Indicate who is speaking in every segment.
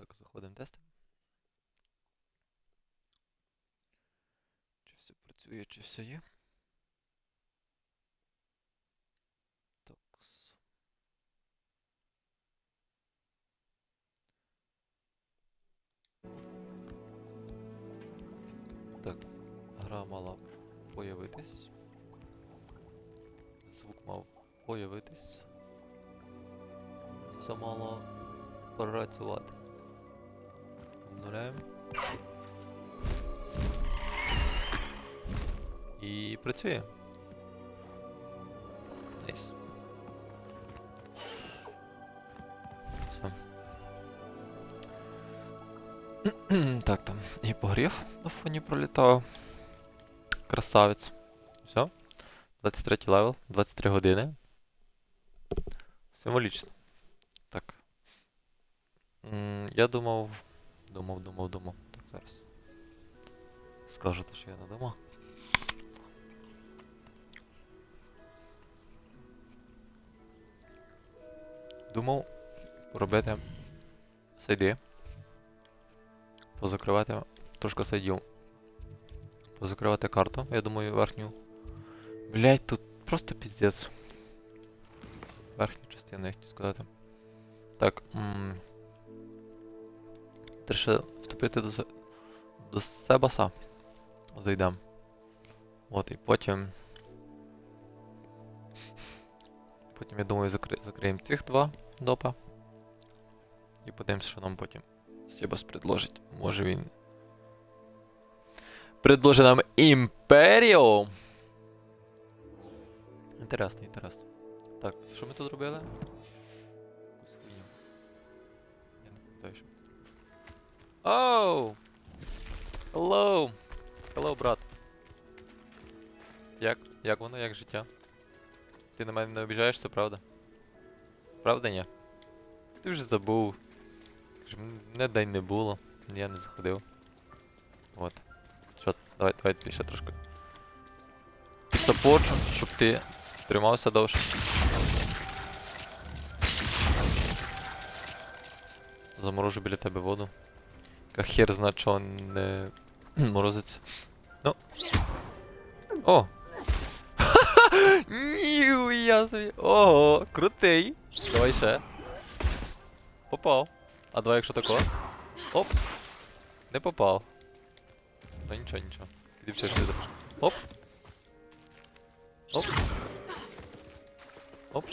Speaker 1: Так, заходимо тестимо. Чи все працює, чи все є. Такс. Так, гра мала появитись. Звук мав появитись. Все мало працювати. Обновляємо. І працює. Найс. Все. Так, там і погрів на фоні пролітав. Красавець. Все. 23 левел, 23 години. Символічно. Так. Я думав. Так, зараз. Скажу те, що я не думав. Думав робити сайди. Позакривати трошки сайдів. Позакривати карту, я думаю, верхню. Блять, тут просто піздець. Верхню частину, я хотів сказати. Так, треба ще вступити до Себаса. Зайдемо. От, і потім... Потім, я думаю, закриємо цих два допа. І подивимося, що нам потім Себас предложить. Може він... предложить нам імперію! Інтересно, інтересно. Так, що ми тут робили? Якусь хуйню. Я не пам'ятаю, що ми тут. Оу! Hello! Hello, брат. Як воно, як життя? Ти на мене не обіжаєшся, правда? Правда, ні? Ти вже забув. Мене день не було, я не заходив. От. Що, давай тобі ще трошки саппорт, щоб ти тримався довше. Заморожу біля тебе воду. Яка хер зна, чого не морозиться. Ну. О! Ніуя собі! Ого, крутий! Давай ще. Попав. А давай якщо тако. Оп! Не попав. Ну нічого, нічого. Іди все сюди. Оп! Оп! Оп!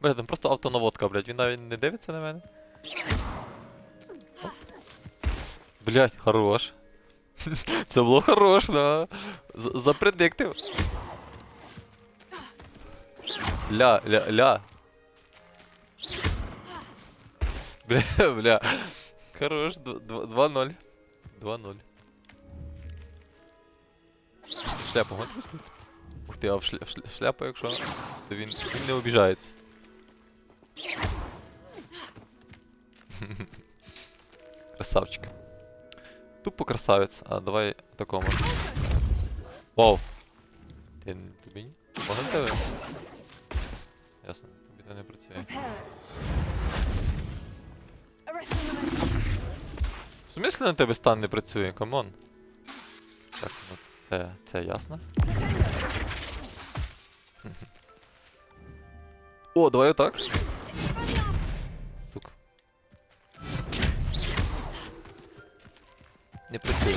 Speaker 1: Бля, там просто автонаводка, блядь, він навіть не дивиться на мене. Оп. Блядь, хорош. Це було хорош, да. Запредиктив. Ля. Бля. Хорош, 2-0. 2-0. Шляпу, можна візьмути? Ух ти, а в шляпу, якщо, то він не обіжається. Красавчик. Тупо красавець, а давай такому. Вау. Тобі ні? Можна тебе? Ясно, тобі це не працює. В смислі на тебе стан не працює, камон. Так, ну це ясно. О, давай отак. Сука. Не працює.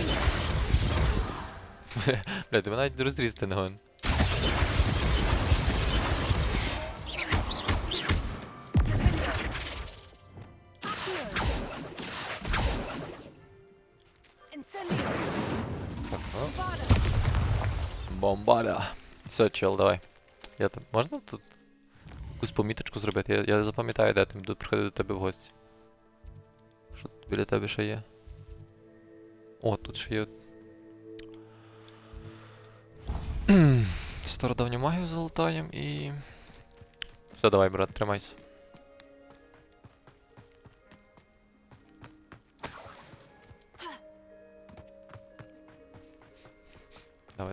Speaker 1: Бля, тебе навіть розрізати не гон. Так, ну. Бомбаля. Все, чел, давай. Можна тут якусь поміточку зробити? Я запам'ятаю, де ти буду приходити до тебе в гості. Що тут біля тебе ще є? О, тут ще є. Стародавню магію залутаємо і... Все, давай, брат, тримайся.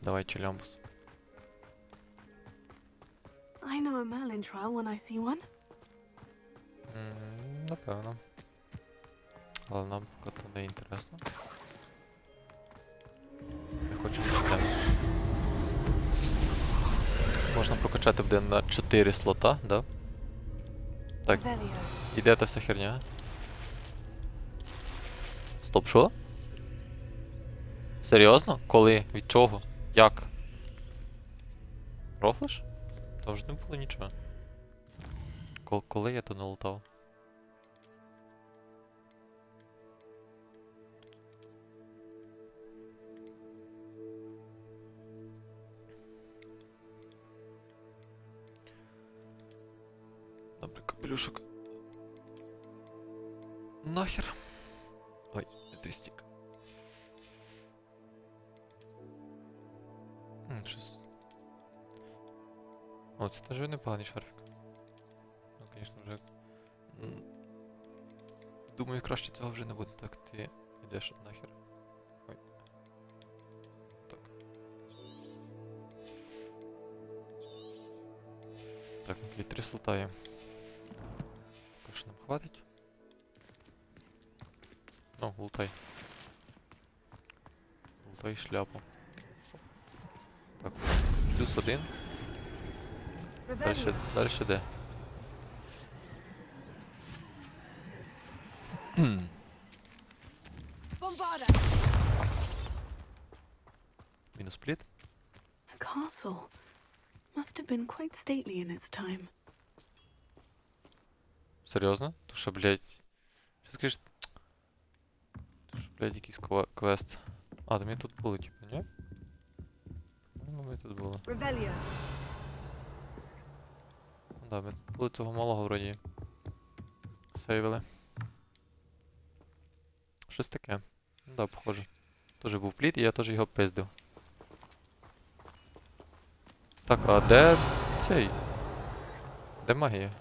Speaker 1: Давай, челямбус.
Speaker 2: I know a Merlin trial when I see one.
Speaker 1: Напевно. Але нам поки це не інтересно. Не хочу місцями. Можна прокачати буде на 4 слота, да? Так. І де та вся херня? Стоп, що? Серйозно? Коли? Від чого? Як? Рофлиш? Там вже не було нічого. Коли я то налутав? Добре, капелюшок. Нахер. Ой, не той стік. Щось. О, це теж непоганий шарфік. Ну, звісно, вже... Думаю, краще цього вже не буде. Так, ти йдеш нахер. Ой. Так. Так, окей, 3 слота є. Що нам хватить? Ну, лутай. Лутай шляпу. Так, плюс 1. Дальше де? Мінус пліт.
Speaker 2: The castle must have been quite stately in its time.
Speaker 1: Серйозно? То що, блядь... Що скажеш? То що, блядь, якийсь квест. А, то ми тут були, типу, ні? Ну, ми тут були. Ну да, ми тут були цього малого вроді. Сейвили. Щось таке. Ну да, похоже. Тоже був пліт, і я теж його пиздив. Так, а де цей? Де магія?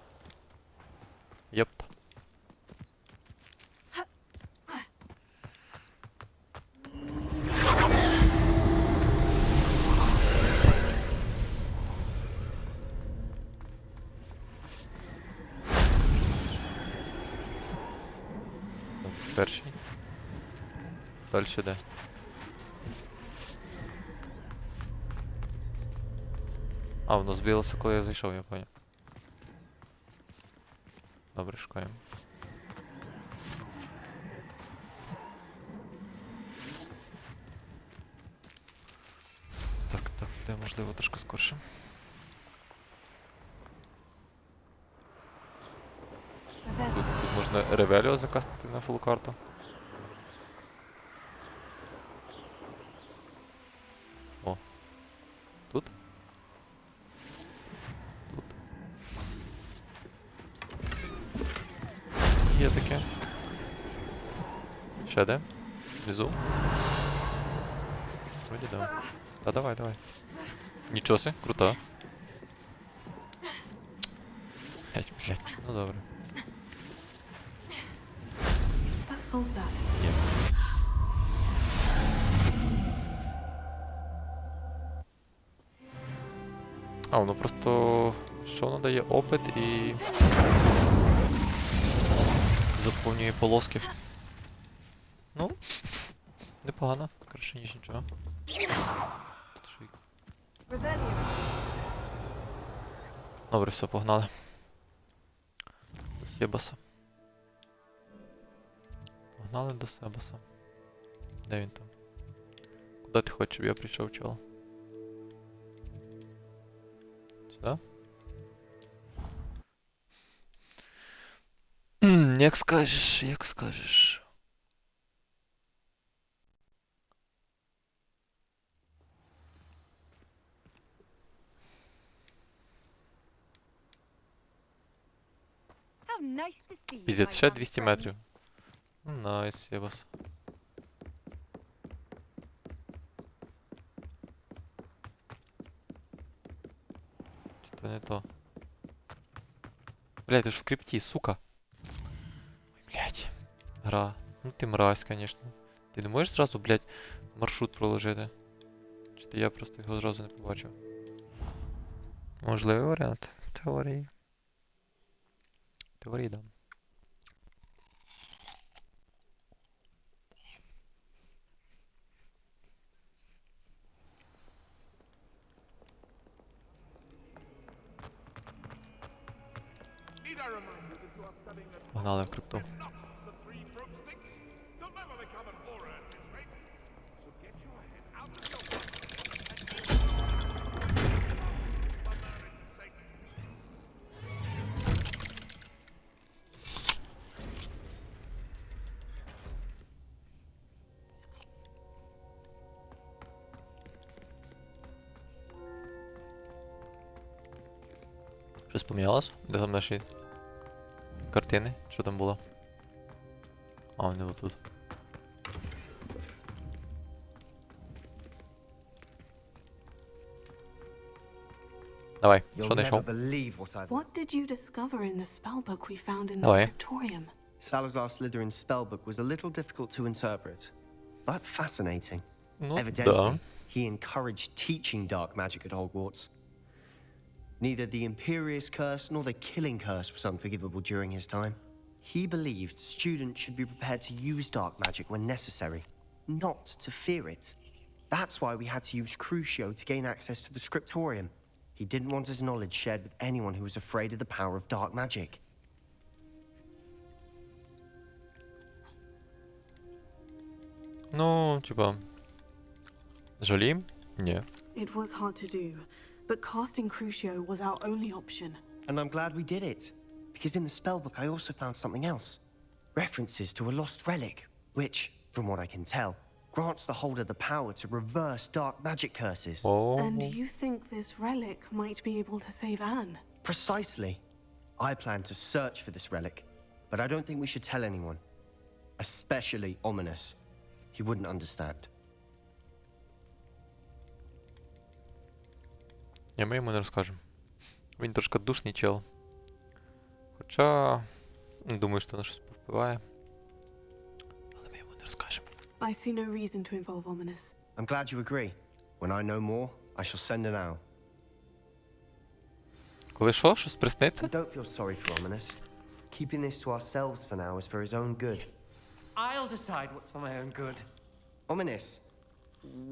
Speaker 1: Єпта. Перший. Дальше де? А, воно збилося, коли я зайшов, я понял. Добре, шукаємо. Так, де можливо трошки скорше. Тут можна ревеліо закастити на фул карту. О. Тут? Тут. Є таке. Ще де? Внизу? Вроді да. Та давай. Нічого си, круто. Блять, ну добре. Є. А, воно просто... Що воно дає? Опит і... Заповнює полоски. Ну, непогано. Краще, ніж нічого. Добре, все, погнали. До Себаса. Погнали до Себаса. Де він там? Куди ти хочеш, щоб я прийшов, чол? Сюди? Як скажеш, як скажеш. Піздець, ще 200 метрів. Найс, Себас. Чи то не то? Блядь, ти ж в крипті, сука. Ой, блядь. Гра. Ну ти мразь, конечно. Ти не можеш зразу, блядь, маршрут проложити? Чи то я просто його зразу не побачив? Можливий варіант. Теорії. Теорії, да. Погнали в крипту. Щось помінялось? Де там наші картини? Що там було? А, вони отут. Давай, що
Speaker 3: You'll never
Speaker 1: знайшов?
Speaker 3: believe what I've...
Speaker 2: What did you discover in the spellbook we found in the
Speaker 1: Давай.
Speaker 2: scriptorium?
Speaker 3: Salazar Slytherin's spellbook was a little difficult to interpret, but fascinating.
Speaker 1: Ну,
Speaker 3: Evidently,
Speaker 1: да.
Speaker 3: he encouraged teaching dark magic at Hogwarts. Neither the Imperious Curse nor the Killing Curse was unforgivable during his time. He believed students should be prepared to use dark magic when necessary, not to fear it. That's why we had to use Crucio to gain access to the scriptorium. He didn't want his knowledge shared with anyone who was afraid of the power of dark magic.
Speaker 1: Ну, типа... Жалієм? Ні.
Speaker 2: It was hard to do, but casting Crucio was our only option.
Speaker 3: And I'm glad we did it, because in the spellbook I also found something else. References to a lost relic, which, from what I can tell, grants the holder the power to reverse dark magic curses.
Speaker 1: О,
Speaker 2: And you think this relic might be able to save Anne?
Speaker 3: Precisely. I plan to search for this relic, but I don't think we should tell anyone. Especially Ominous. He wouldn't understand.
Speaker 1: ні, ми йому не розкажемо. Він трошки душний чел. Хоча... Думаю, що на щось повпливає. Але ми йому не розкажемо.
Speaker 2: I see no reason to involve Ominous.
Speaker 3: I'm glad you agree. When I know more, I shall send an owl.
Speaker 1: Коли що? Щось присниться?
Speaker 3: And don't feel sorry for Ominous. Keeping this to ourselves for now is for his own good.
Speaker 4: I'll decide what's for my own good.
Speaker 3: Ominous,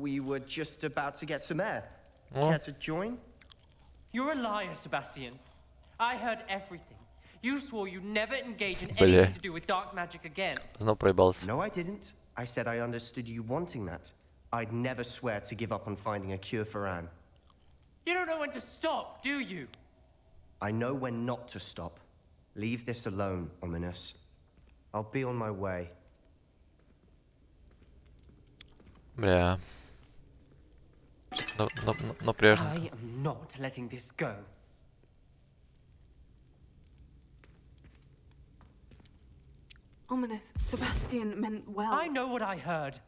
Speaker 3: we were just about to get some air.
Speaker 1: Oh.
Speaker 3: Care to join?
Speaker 4: You're a liar, Sebastian. I heard everything. You swore you'd never engage in
Speaker 1: Бля.
Speaker 4: anything to do with dark magic again.
Speaker 1: Знов проїбалися.
Speaker 3: No, I didn't. I said I understood you wanting that. I'd never swear to give up on finding a cure for Anne.
Speaker 4: You don't know when to stop, do you?
Speaker 3: I know when not to stop. Leave this alone, Ominous. I'll be on my way.
Speaker 1: Бля. Напряжно.
Speaker 4: I am not letting this go.
Speaker 2: Ominous, Sebastian meant well.
Speaker 4: I know what I heard.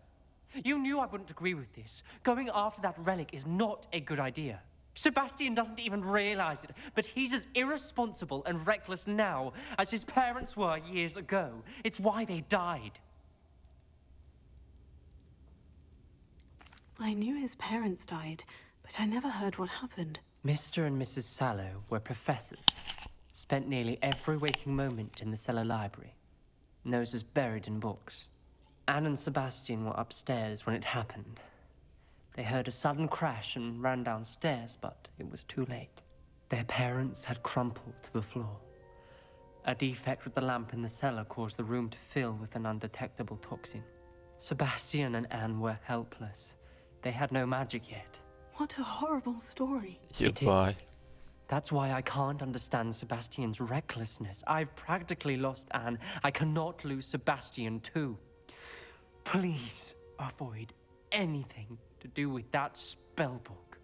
Speaker 4: You knew I wouldn't agree with this. Going after that relic is not a good idea. Sebastian doesn't even realize it, but he's as irresponsible and reckless now as his parents were years ago. It's why they died.
Speaker 2: I knew his parents died, but I never heard what happened.
Speaker 4: Mr. and Mrs. Sallow were professors. Spent nearly every waking moment in the cellar library. Noses buried in books. Anne and Sebastian were upstairs when it happened. They heard a sudden crash and ran downstairs, but it was too late. Their parents had crumpled to the floor. A defect with the lamp in the cellar caused the room to fill with an undetectable toxin. Sebastian and Anne were helpless. They had no magic yet.
Speaker 2: What a horrible story.
Speaker 1: Єбать.
Speaker 4: That's why I can't understand Sebastian's recklessness. I've practically lost Anne. I cannot lose Sebastian too. Please avoid anything to do with that spellbook.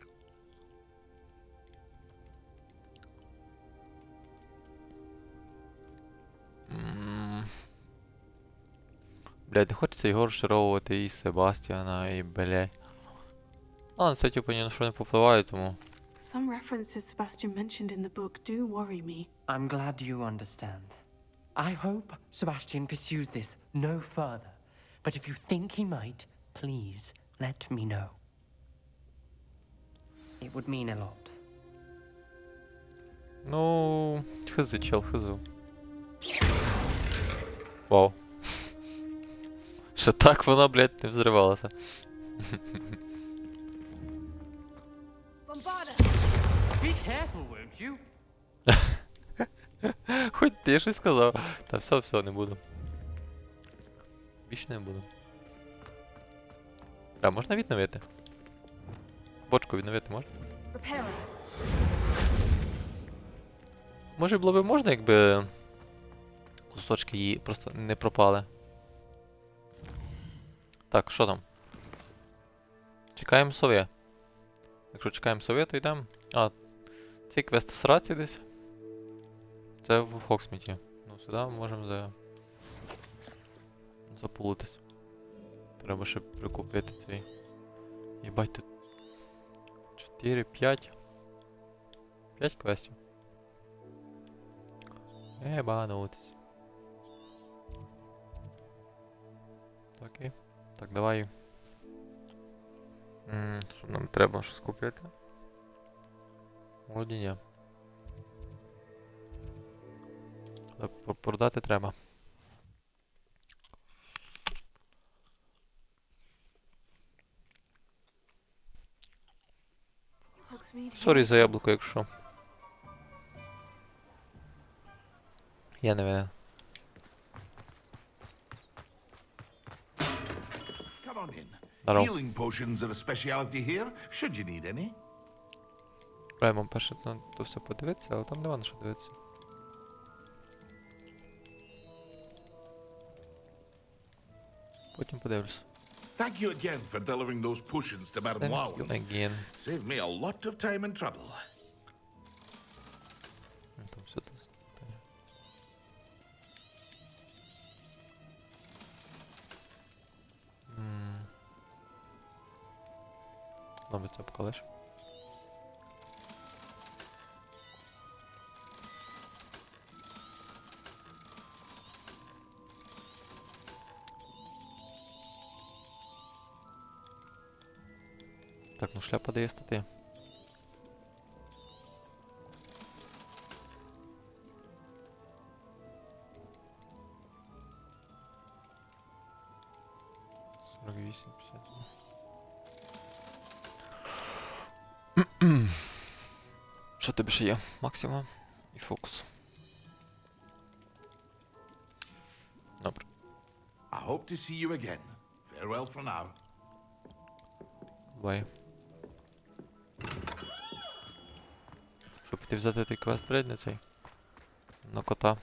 Speaker 1: Блядь, не хочеться його розчаровувати і Себастьяна, і блядь. Ладно, це типу ні на що не попливає, тому...
Speaker 2: Some references Sebastian mentioned in the book do worry me.
Speaker 4: I'm glad you understand. I hope Sebastian pursues this no further. But if you think he might, please let me know. It would mean a lot.
Speaker 1: Ну... Хизи, чел, хизу. Вау. Ще так вона, блядь, не взривалася.
Speaker 4: Be careful, won't you?
Speaker 1: Хоч ти щось сказав. Та все, не буду. Більше не буду. А, можна відновити? Бочку відновити можна? Може було б можна, якби кусочки її просто не пропали. Так, що там? Чекаємо сови. Якщо чекаємо сови, то йдемо. А, цей квест в сраці десь. Це в Хоксміті. Ну, сюди ми можемо заплутатись. Треба ще прикупити цей. Єбать тут 4, 5. 5 квестів. Ебанутись. Окей. Так, давай. Що нам треба щось купити? Вроді ні. Але продати треба. Сорі за яблуко, якщо. Я не винен.
Speaker 5: Come on in.
Speaker 1: Здоров.
Speaker 5: Healing potions are a speciality here, should you need any.
Speaker 1: Прямо перше на то все подивитися, але там нема на що дивитися. Потім подивлюсь.
Speaker 5: Thank you again for delivering those potions to Madame
Speaker 1: Thank you
Speaker 5: Wow.
Speaker 1: again.
Speaker 5: Saved me a lot of time and trouble.
Speaker 1: Там все тут. Добре, це поколиш. Так, ну шляпа дає стати. Що тобі ще є? Максимум і фокус. Добре.
Speaker 5: I hope to see you again. Farewell for now.
Speaker 1: Бай. Щоб піти взяти той квест бред на цей. На кота.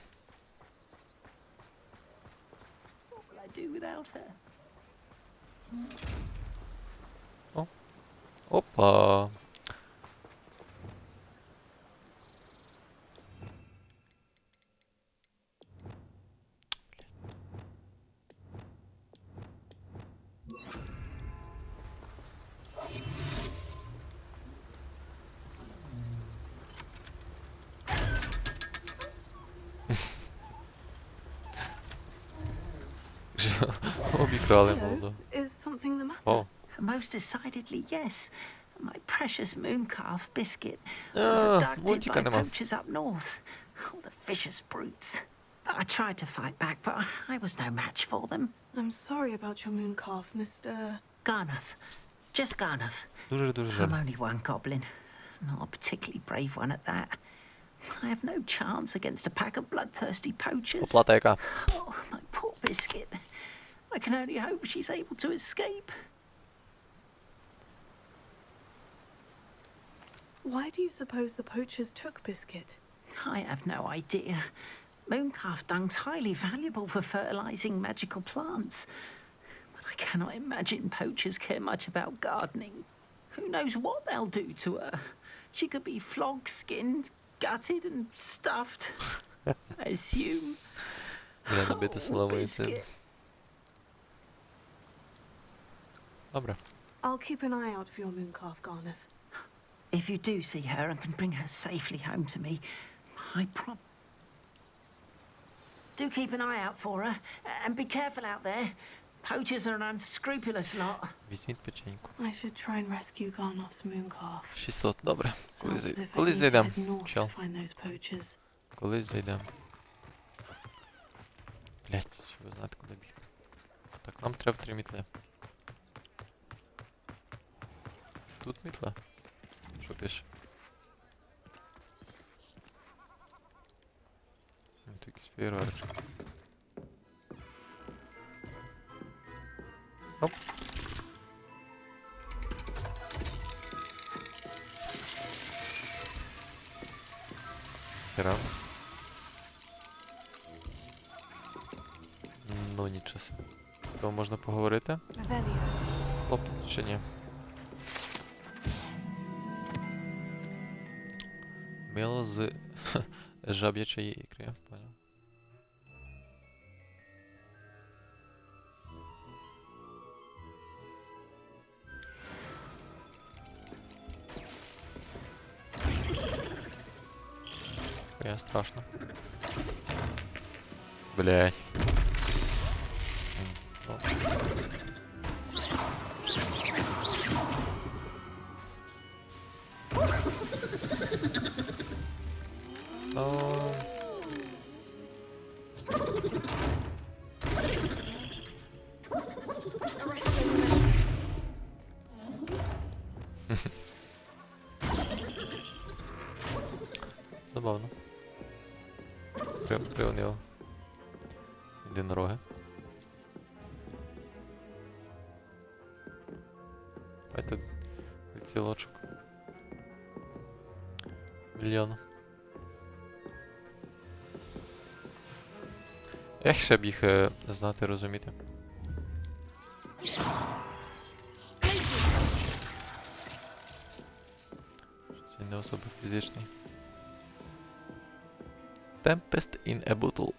Speaker 6: What will I do without her?
Speaker 1: Опа. Обікрали молоду.
Speaker 2: Is something the matter?
Speaker 1: О.
Speaker 6: Most decidedly, yes. My precious mooncalf biscuit was abducted
Speaker 1: мультика
Speaker 6: by
Speaker 1: нема.
Speaker 6: poachers up north. Oh, the vicious brutes. I tried to fight back, but I was no match for them.
Speaker 2: I'm sorry about your moon calf, Mr.
Speaker 6: Garnuff. Just Garnuff.
Speaker 1: Дуже
Speaker 6: I'm
Speaker 1: жаль.
Speaker 6: only one goblin. Not a particularly brave one at that. I have no chance against a pack of bloodthirsty poachers.
Speaker 1: Оплата яка?
Speaker 6: Oh, my poor biscuit. I can only hope she's able to escape.
Speaker 2: Why do you suppose the poachers took Biscuit?
Speaker 6: I have no idea. Mooncalf dung's highly valuable for fertilizing magical plants. But I cannot imagine poachers care much about gardening. Who knows what they'll do to her? She could be flogged, skinned, gutted and stuffed. I assume.
Speaker 1: Я набити словою цим.
Speaker 6: Biscuit.
Speaker 1: Добре.
Speaker 2: I'll keep an eye out for your moon calf, Garneth.
Speaker 6: If you do see her and can bring her safely home to me, I do keep an eye out for her, and be careful out there. Poachers are an unscrupulous lot.
Speaker 1: Візьміть печеньку.
Speaker 2: I should try and rescue Garnoth's moon calf.
Speaker 1: 600, добре.
Speaker 2: Sounds as if I
Speaker 1: Колись
Speaker 2: need to
Speaker 1: зайдемо.
Speaker 2: head north
Speaker 1: Чел.
Speaker 2: to find those poachers.
Speaker 1: Колись зайдемо. Блять, щоб ви знати, куди бігти. Так, нам треба 3 мітли. Тут мітла? Що пише? Фейерверчик. Оп. Хера. Ну нічого собі. З того можна поговорити?
Speaker 2: Revelio.
Speaker 1: Лопнуть чи ні? Мило з жаб'ячої ікри, я понял. Я страшно. Блять. Забавно. Прям у нього єдинороги. А тут цілочок. Мільйон. Як ще б їх знати, розуміти? Це не особо фізичний. Tempest in a bottle.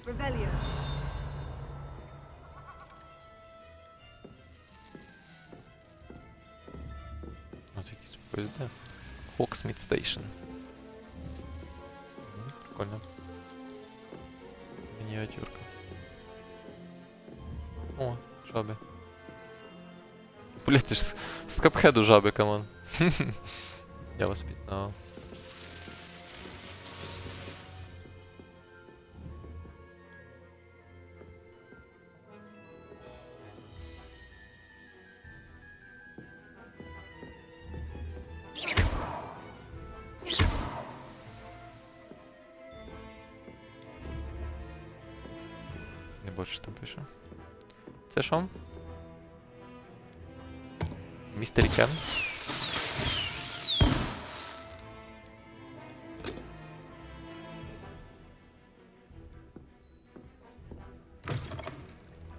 Speaker 2: Revelio.
Speaker 1: Ось якісь поїзди. Hogsmeade Station. Прикольно. Мініатюрка. О, жаби. Блять, ти ж з капхеду жаби, камон. Я вас пізнав. Не бачу, що там пише. Це що? Містер Кен?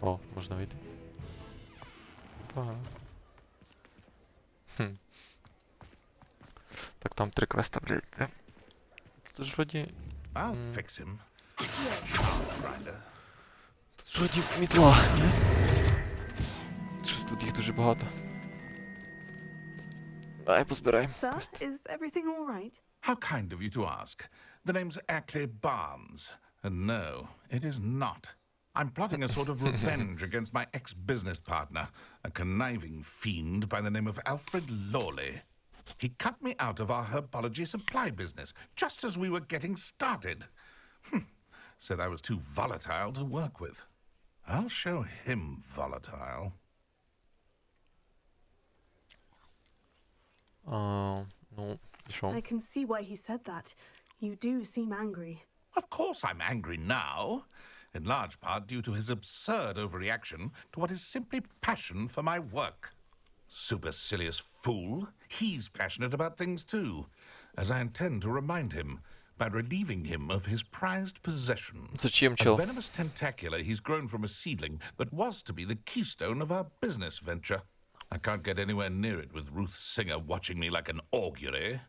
Speaker 1: О, можна вийти. Погано. Хм. Так там 3 квеста, блядь, де? Тут ж вроді...
Speaker 5: I'll fix him. Sharp grinder.
Speaker 1: Тут ж вроді мітла, ні? Щось тут їх дуже багато. Давай позбираємо.
Speaker 2: Sir, is everything all right?
Speaker 5: How kind of you to ask. The name's Ackley Barnes. And no, it is not. I'm plotting a sort of revenge against my ex-business partner, a conniving fiend by the name of Alfred Lawley. He cut me out of our herbology supply business just as we were getting started. Said I was too volatile to work with. I'll show him volatile.
Speaker 1: Ну, і що?
Speaker 2: I can see why he said that. You do seem angry.
Speaker 5: Of course I'm angry now, in large part due to his absurd overreaction to what is simply passion for my work. Supercilious fool. He's passionate about things too, as I intend to remind him by relieving him of his prized possession.
Speaker 1: Зачем,
Speaker 5: A
Speaker 1: чел?
Speaker 5: venomous tentacula he's grown from a seedling that was to be the keystone of our business venture. I can't get anywhere near it with Ruth Singer watching me like an augury.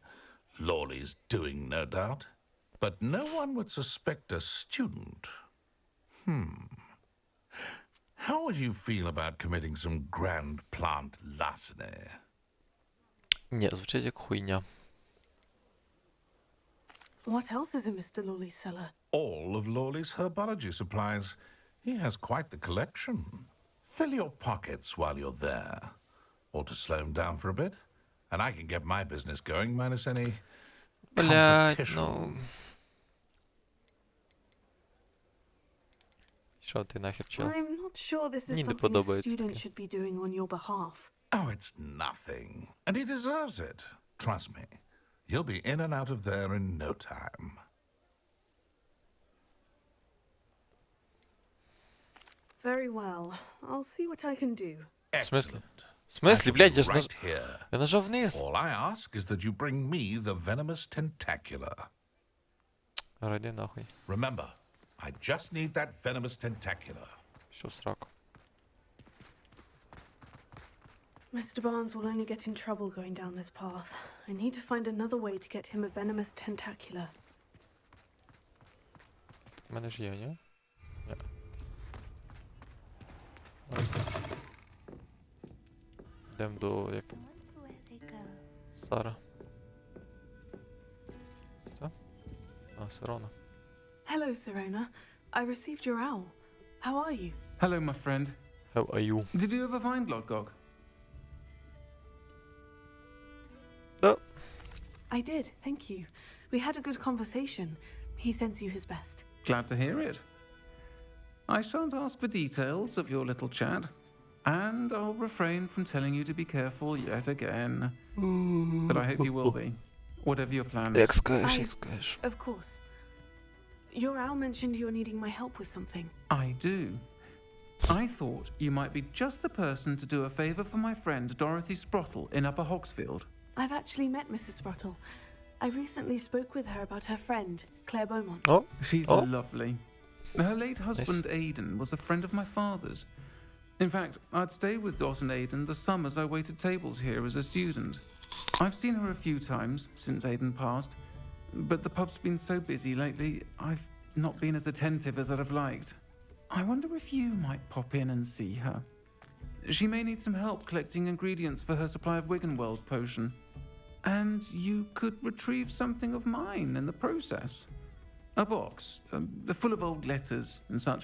Speaker 5: Lawley's doing, no doubt. But no one would suspect a student. How would you feel about committing some grand plant larceny?
Speaker 1: Ні, звучить як хуйня.
Speaker 2: What else is in Mr. Lawley's cellar?
Speaker 5: All of Lawley's herbology supplies. He has quite the collection. Fill your pockets while you're there. Or to slow him down for a bit. And I can get my business going minus any
Speaker 1: Блядь,
Speaker 5: competition.
Speaker 1: ну... Що ти нахер, чел?
Speaker 2: I'm not sure this is
Speaker 1: Ні, не
Speaker 2: something a
Speaker 1: подобається
Speaker 2: student
Speaker 1: таке.
Speaker 2: should be doing on your behalf.
Speaker 5: Oh, it's nothing. And he deserves it. Trust me. You'll be in and out of there in no time.
Speaker 2: Very well. I'll see what I can do.
Speaker 5: Excellent.
Speaker 1: В смысле,
Speaker 5: I shall
Speaker 1: блядь,
Speaker 5: be
Speaker 1: я ж
Speaker 5: right here.
Speaker 1: я нажав вниз.
Speaker 5: All I ask is that you bring me the venomous tentacular.
Speaker 1: Ради нахуй.
Speaker 5: Remember, I just need that venomous tentacular.
Speaker 1: Що в сраку.
Speaker 2: Mr. Barnes will only get in trouble going down this path. I need to find another way to get him a venomous tentacular.
Speaker 1: У мене ж є, ні? Ні. Йдемо до... як там? Сара. Все? А, Сирона.
Speaker 2: Hello, Serona. I received your owl. How are you?
Speaker 7: Hello, my friend.
Speaker 1: How are you?
Speaker 7: Did you ever find Lodgog?
Speaker 2: I did, thank you. We had a good conversation. He sends you his best.
Speaker 7: Glad to hear it. I shan't ask for details of your little chat, and I'll refrain from telling you to be careful yet again. But I hope you will be, whatever your plans.
Speaker 1: Як скажеш,
Speaker 2: I-
Speaker 1: як скажеш.
Speaker 2: Of course. Your owl mentioned you're needing my help with something.
Speaker 7: I do. I thought you might be just the person to do a favour for my friend Dorothy Sprottle in Upper Hogsfield.
Speaker 2: I've actually met Mrs. Sprottle. I recently spoke with her about her friend, Claire Beaumont.
Speaker 1: О,
Speaker 7: She's
Speaker 1: Oh.
Speaker 7: lovely. Her late husband Aidan was a friend of my father's. In fact, I'd stay with Dot and Aidan the summers I waited tables here as a student. I've seen her a few times since Aidan passed, but the pub's been so busy lately, I've not been as attentive as I'd have liked. I wonder if you might pop in and see her. She may need some help collecting ingredients for her supply of Wiggenweld potion. And you could retrieve something of mine in the process. A box, full of old letters and such.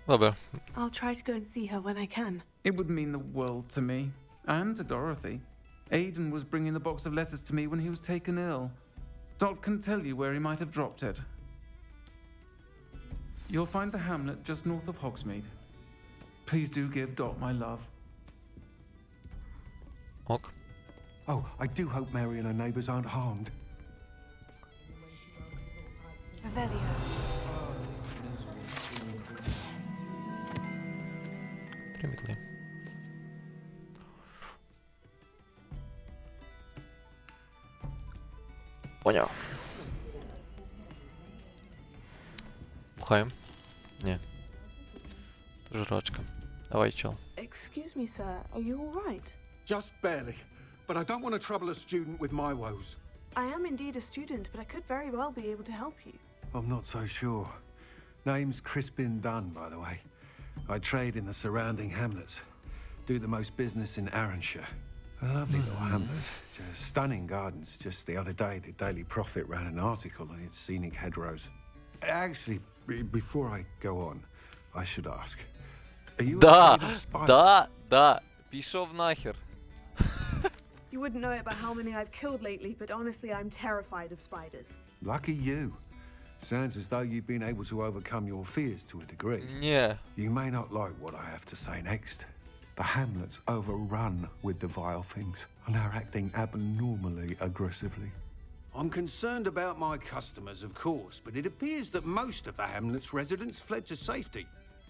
Speaker 1: Добре.
Speaker 2: I'll try to go and see her when I can.
Speaker 7: It would mean the world to me, and to Dorothy. Aidan was bringing the box of letters to me when he was taken ill. Dot can tell you where he might have dropped it. You'll find the hamlet just north of Hogsmeade. Please do give Dot my love.
Speaker 1: Ок.
Speaker 8: Oh, I do hope Mary and her neighbours aren't harmed.
Speaker 2: Revelio.
Speaker 1: Примітли. Поняв. Бухаємо? Ні. Жрачка. Давай, чел.
Speaker 2: Excuse me, sir. Are you all right?
Speaker 8: Just barely. But I don't want to trouble a student with my woes.
Speaker 2: I am indeed a student, but I could very well be able to help you.
Speaker 8: I'm not so sure. Name's Crispin Dunn, by the way. I trade in the surrounding hamlets. Do the most business in Arranshire. A lovely little hamlet. Just stunning gardens. Just the other day, the Daily Prophet ran an article on its scenic hedgerows. Actually, before I go on, I should ask. Are you
Speaker 1: Да!
Speaker 8: afraid of spiders?
Speaker 1: Да! Да! Пішов нахер.
Speaker 2: You wouldn't know it by how many I've killed lately, but honestly, I'm terrified of spiders.
Speaker 8: Lucky you. Sounds as though you've been able to overcome your fears to a degree.
Speaker 1: Ні.
Speaker 8: You may not like what I have to say next. The hamlet's overrun with the vile things and are acting abnormally aggressively. I'm concerned about my customers, of course, but it appears that most of the hamlet's residents fled to safety.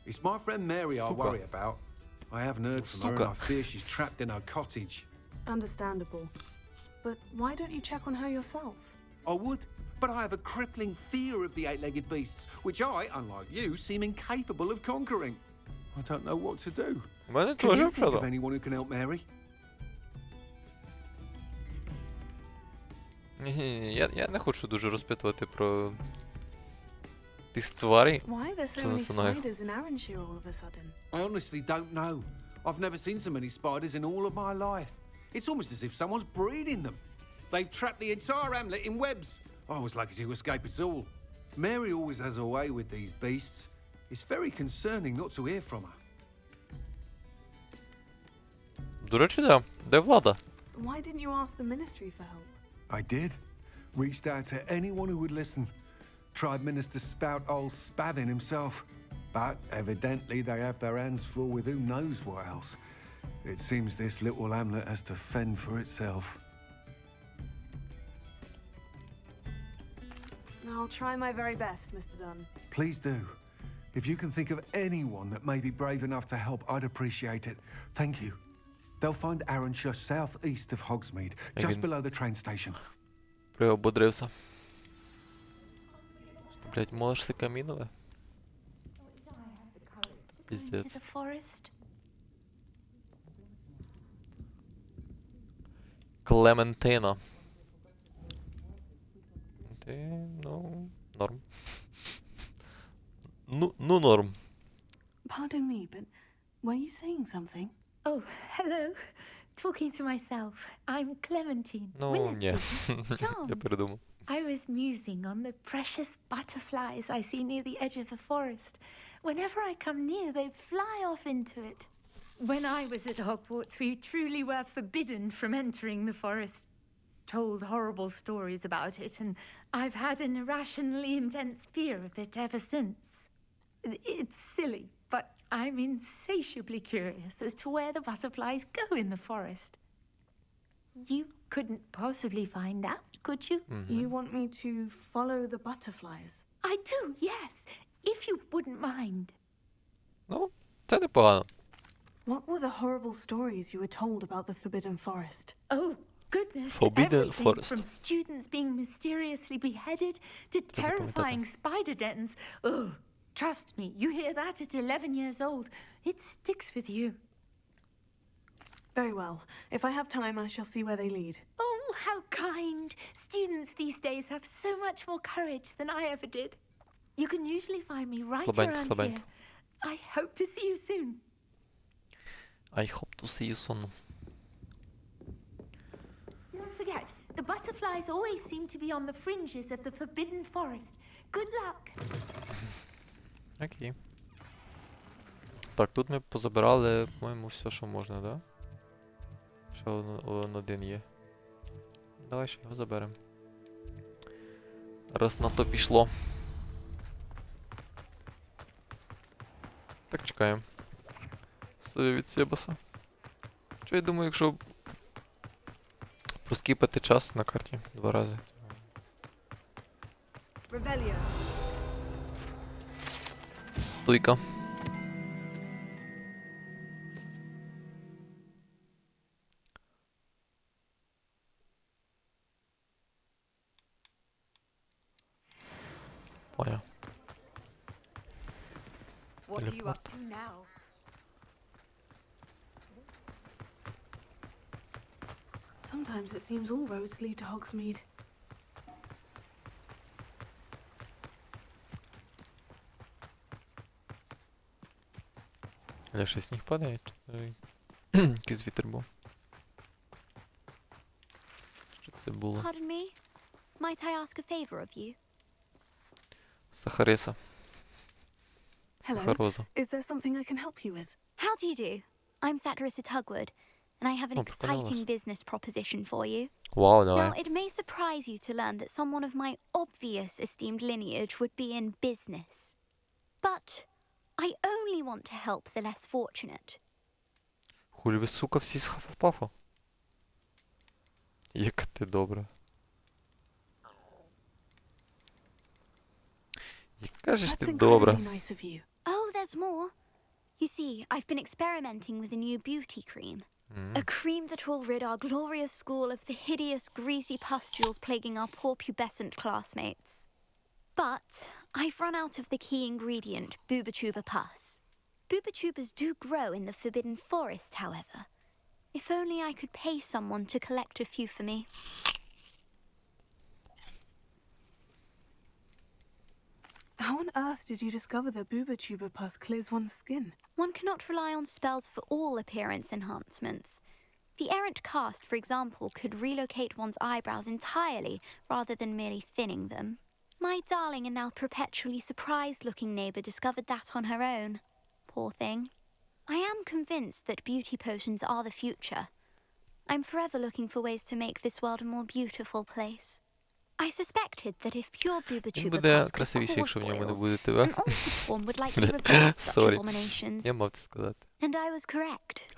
Speaker 8: It's my friend Mary I
Speaker 1: Сука.
Speaker 8: worry about. I haven't heard from her and
Speaker 1: Сука.
Speaker 8: I fear she's trapped in her cottage.
Speaker 2: Understandable. But why don't you check on her yourself?
Speaker 8: I would, but I have a crippling fear of the eight-legged beasts, which I, unlike you, seem incapable of conquering. I don't know what to do.
Speaker 1: У мене
Speaker 8: Can you
Speaker 1: теж
Speaker 8: think of
Speaker 1: правда.
Speaker 8: anyone who can help Mary?
Speaker 1: Ні, я не хочу дуже розпитувати про тих тварей.
Speaker 2: Why are there so
Speaker 1: So
Speaker 2: many
Speaker 1: that's annoying.
Speaker 2: spiders in Arranshire all of a sudden?
Speaker 8: I honestly don't know. I've never seen so many spiders in all of my life. It's almost as if someone's breeding them. They've trapped the entire hamlet in webs. I was lucky to escape it all. Mary always has a way with these beasts. It's very concerning not to hear from her.
Speaker 1: До речі, да. Де влада?
Speaker 2: Why didn't you ask the ministry for help?
Speaker 8: I did. Reached out to anyone who would listen. Tried Minister Spout old Spavin himself. But evidently they have their hands full with who knows what else. It seems this little hamlet has to fend for itself.
Speaker 2: I'll try my very best, Mr. Dunn.
Speaker 8: Please do. If you can think of anyone that may be brave enough to help, I'd appreciate it. Thank you. They'll find Arrowshire southeast of Hogsmeade, just
Speaker 1: Again.
Speaker 8: below the train station.
Speaker 1: Приободрився. Что, блядь, молишься каминове? Пиздец.
Speaker 9: To the forest.
Speaker 1: Клементина. Ти, ну, норм. Ну, норм.
Speaker 2: Pardon me, but were you saying something?
Speaker 9: Oh, hello. Talking to myself. I'm Clementine.
Speaker 1: Ну, ні.
Speaker 9: Willardson.
Speaker 1: Я
Speaker 9: Charmed.
Speaker 1: передумав.
Speaker 9: I was musing on the precious butterflies I see near the edge of the forest. Whenever I come near, they fly off into it. When I was at Hogwarts, we truly were forbidden from entering the forest. Told horrible stories about it, and I've had an irrationally intense fear of it ever since. It's silly, but I'm insatiably curious as to where the butterflies go in the forest. You couldn't possibly find out, could you?
Speaker 2: You want me to follow the butterflies?
Speaker 9: I do, yes, if you wouldn't mind.
Speaker 1: Ну, це непогано.
Speaker 2: What were the horrible stories you were told about the Forbidden Forest?
Speaker 9: Oh, goodness,
Speaker 1: Forbidden
Speaker 9: everything
Speaker 1: forest.
Speaker 9: from students being mysteriously beheaded to terrifying spider dens. Oh, trust me, you hear that at 11 years old, it sticks with you.
Speaker 2: Very well. If I have time, I shall see where they lead.
Speaker 9: Oh, how kind. Students these days have so much more courage than I ever did. You can usually find me right around
Speaker 1: Slabенько.
Speaker 9: here. I hope to see you soon.
Speaker 1: I hope to see you soon.
Speaker 9: Don't forget, the butterflies always seem to be on the fringes of the Forbidden Forest. Good luck.
Speaker 1: Окей. Так, тут ми позабирали, по-моєму, все, що можна, да? Ще один є. Давай ще його заберемо. Раз на то пішло. Так, чекаємо. Стою від Себаса. Що я думаю, якщо проскіпати час на карті 2 рази.
Speaker 2: Revelio.
Speaker 1: Стойка. Понял.
Speaker 10: What are you up to now?
Speaker 2: Sometimes it seems all roads lead to Hogsmeade.
Speaker 1: Ля, щось сніг падає? Чи якийсь вітер був? Що це було?
Speaker 11: Pardon me? Might I ask a favor of you?
Speaker 1: Сахариса.
Speaker 2: Hello.
Speaker 1: Сахароза.
Speaker 2: Is there something I can help you with?
Speaker 11: How do you do? I'm Satirissa Tugwood, and I have an
Speaker 1: Oh, прикольно.
Speaker 11: exciting business proposition for you.
Speaker 1: Вау,
Speaker 11: Now,
Speaker 1: давай.
Speaker 11: it may surprise you to learn that someone of my obvious esteemed lineage would be in business. But I only want to help the less fortunate.
Speaker 1: Хулі ви, сука, всі з Хаффлпафа? Яка ти добра. Яка ж
Speaker 2: That's
Speaker 1: ти добра.
Speaker 2: incredibly nice of you.
Speaker 11: Oh, there's more. You see, I've been experimenting with a new beauty cream. A cream that will rid our glorious school of the hideous, greasy pustules plaguing our poor pubescent classmates. But I've run out of the key ingredient, Booba-Tuba pus. Booba-Tubas do grow in the Forbidden Forest, however. If only I could pay someone to collect a few for me.
Speaker 2: How on earth did you discover that Booba-Tuba pus clears one's skin?
Speaker 11: One cannot rely on spells for all appearance enhancements. The errant cast, for example, could relocate one's eyebrows entirely rather than merely thinning them. My darling and now perpetually surprised-looking neighbour discovered that on her own. Poor thing. I am convinced that beauty potions are the future. I'm forever looking for ways to make this world a more beautiful place. I suspected that if pure
Speaker 1: Він
Speaker 11: Booba-Tuba
Speaker 1: буде
Speaker 11: pus could
Speaker 1: красивіший,
Speaker 11: cause
Speaker 1: якщо в ньому не
Speaker 11: boils,
Speaker 1: буде тебе.
Speaker 11: an altered form would likely reverse such
Speaker 1: Sorry.
Speaker 11: abominations.
Speaker 1: Я мав це сказати.
Speaker 11: And I was correct.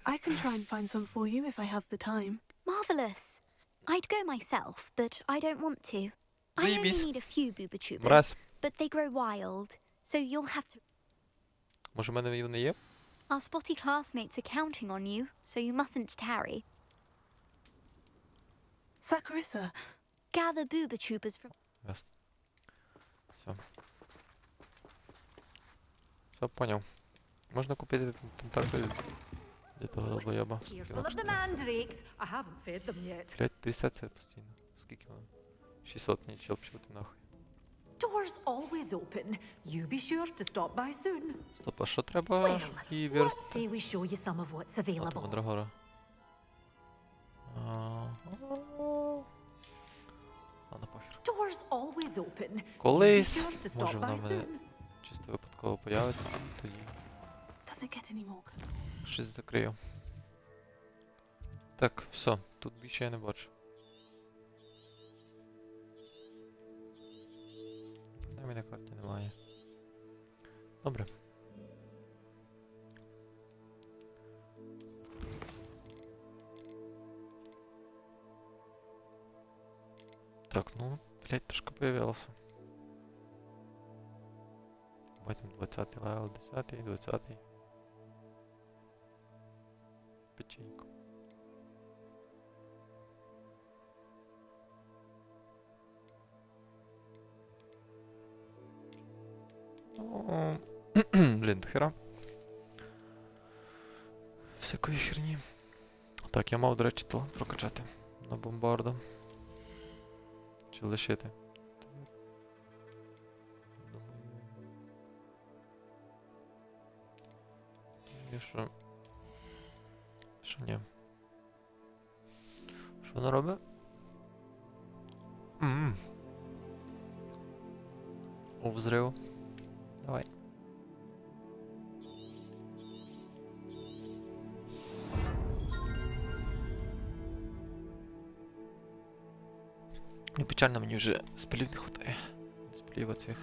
Speaker 2: I can try and find some for you if I have the time.
Speaker 11: Marvelous. I'd go myself, but I don't want to. I only
Speaker 1: Заебись.
Speaker 11: need a few booba tubers,
Speaker 1: Мразь.
Speaker 11: but they grow wild, so you'll have to.
Speaker 1: Може в мене вони є?
Speaker 11: Our spotty classmates are counting on you, so you mustn't tarry.
Speaker 2: Saccharissa,
Speaker 11: Gather booba tubers from.
Speaker 1: Ясно. Все. Все, поняв. Можна купити тентакль для того долбоєба.
Speaker 10: Careful of the mandrakes. I haven't fed them yet.
Speaker 1: Блять, трясеться постійно. Скільки воно? 600, ні, чел, пішов ти нахуй.
Speaker 10: Doors always open. You be sure to stop by soon.
Speaker 1: Стоп, а що треба і
Speaker 10: Let's
Speaker 1: верстати?
Speaker 10: say we show you some of what's
Speaker 1: От
Speaker 10: available.
Speaker 1: Мандрагора. Ладно, похер.
Speaker 10: Doors always open. You be
Speaker 1: Колись,
Speaker 10: sure to
Speaker 1: може
Speaker 10: stop
Speaker 1: воно
Speaker 10: by
Speaker 1: в мене
Speaker 10: soon.
Speaker 1: чисто випадково появиться, тоді
Speaker 2: does it get any more?
Speaker 1: щось закрию. Так, все, тут більше я не бачу. Там на карті немає. Добре. Так, ну, блять, трошки появился. Возьмем 20 левел, 10, 20. Печеньку. О, блін, до хера. Всякої херні. Так, я мав, до речі, талант прокачати на бомбарду. Чи лишити? Думаю... Що ні? Що вона робить? О, взрив. Давай. Не печально, мені вже спалів не хватає. Спалів оцих.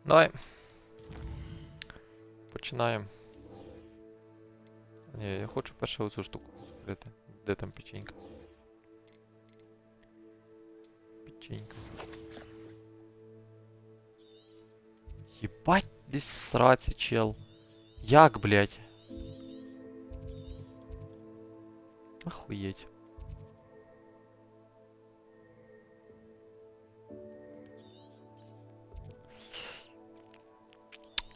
Speaker 1: Давай. Починаємо. Ні, я хочу перше оцю штуку закрити. Де там печенька? Печенька. Єбать, десь в сраці, чел. Як, блядь? Охуєть.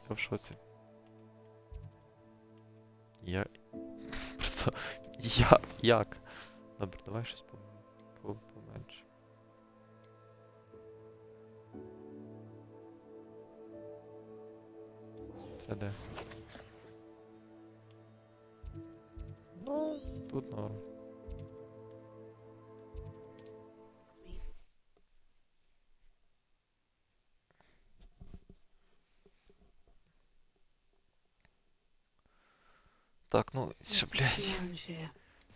Speaker 1: В шоці. Я... Просто... Як? Добре, давай щось поменше. Це де? Ну, тут норм. Так, ну, ще, блядь.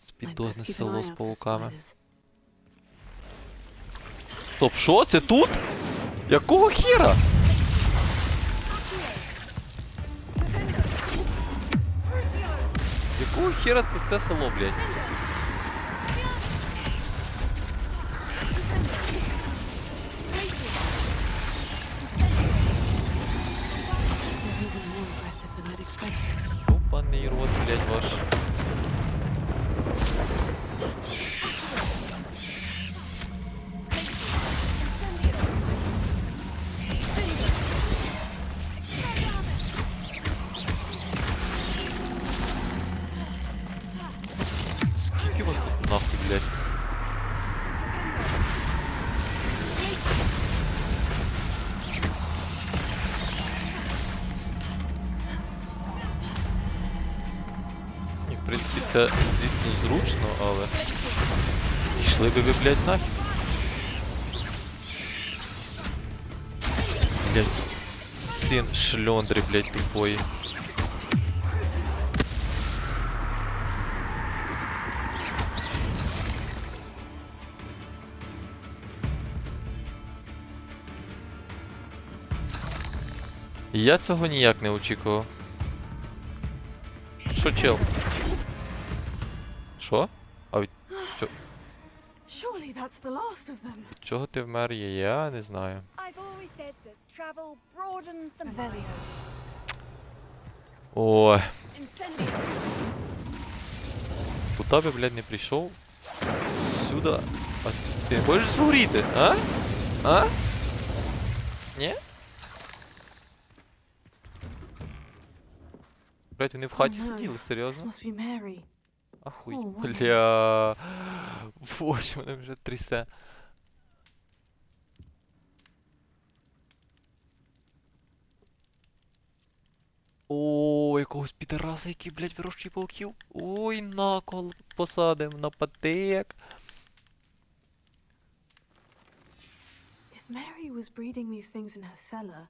Speaker 1: Спідозне село з пауками. Стоп, що? Це тут? Якого хіра? Якого хіра це село, блядь? Ёбаный рот, блядь, ваш. Скільки вас тут нахуй, блядь? це, звісно, зручно, але... Пішли би ви, блядь, нафіг. Блядь, син шльондри, блядь, тупої. Я цього ніяк не очікував. Що, чел? Що? А від чо...
Speaker 2: Surely that's the last of them.
Speaker 1: від чого ти вмер є? Я не знаю.
Speaker 2: Revelio.
Speaker 1: Ой,
Speaker 2: Incendio.
Speaker 1: куда би, блядь, не прийшов? Сюди. А ти не хочеш згоріти, а? А? Ні? Блядь, вони в хаті
Speaker 2: Oh, no.
Speaker 1: сиділи,
Speaker 2: This
Speaker 1: серйозно?
Speaker 2: must be Mary.
Speaker 1: Ахуй.
Speaker 2: Oh, wow.
Speaker 1: Бля. Боже, мене вже трясе. О, якогось підараса, який, блядь, вирощує пауків. Ой, на кол посадим, на патик.
Speaker 2: If Mary was breeding these things in her cellar,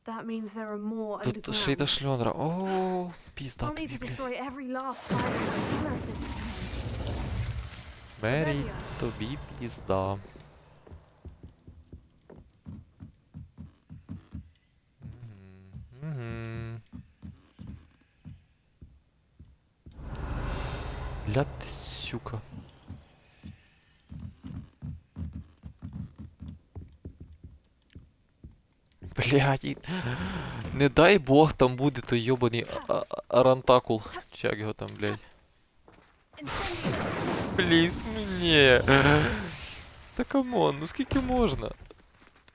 Speaker 2: that means there are more
Speaker 1: Тут ще й та
Speaker 2: underground.
Speaker 1: шльондра. О, пізда
Speaker 2: I'll need
Speaker 1: тобі,
Speaker 2: to
Speaker 1: блядь.
Speaker 2: destroy every last spider in the cellar if this is true.
Speaker 1: Мері, тобі пізда. Мгм. Бля ти сюка. Блядь, не дай Бог там буде той йобаний арантакул. Чи як його там, блядь. Пліз, ні. Та камон, ну скільки можна?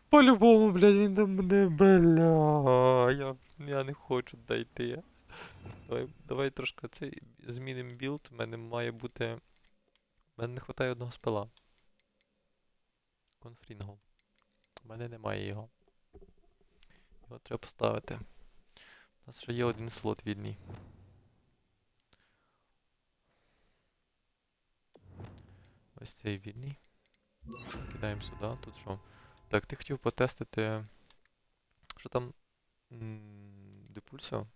Speaker 1: По-любому, блядь, він там мене, бля. Я не хочу дойти. Давай трошки цей змінимо білд. У мене має бути... У мене не вистачає одного спела. Конфрінгу. У мене немає його. Його треба поставити. У нас ще є один слот вільний. Ось цей вільний. Кидаємо сюди. Тут що? Так, ти хотів потестити... Що там? Депульсіо?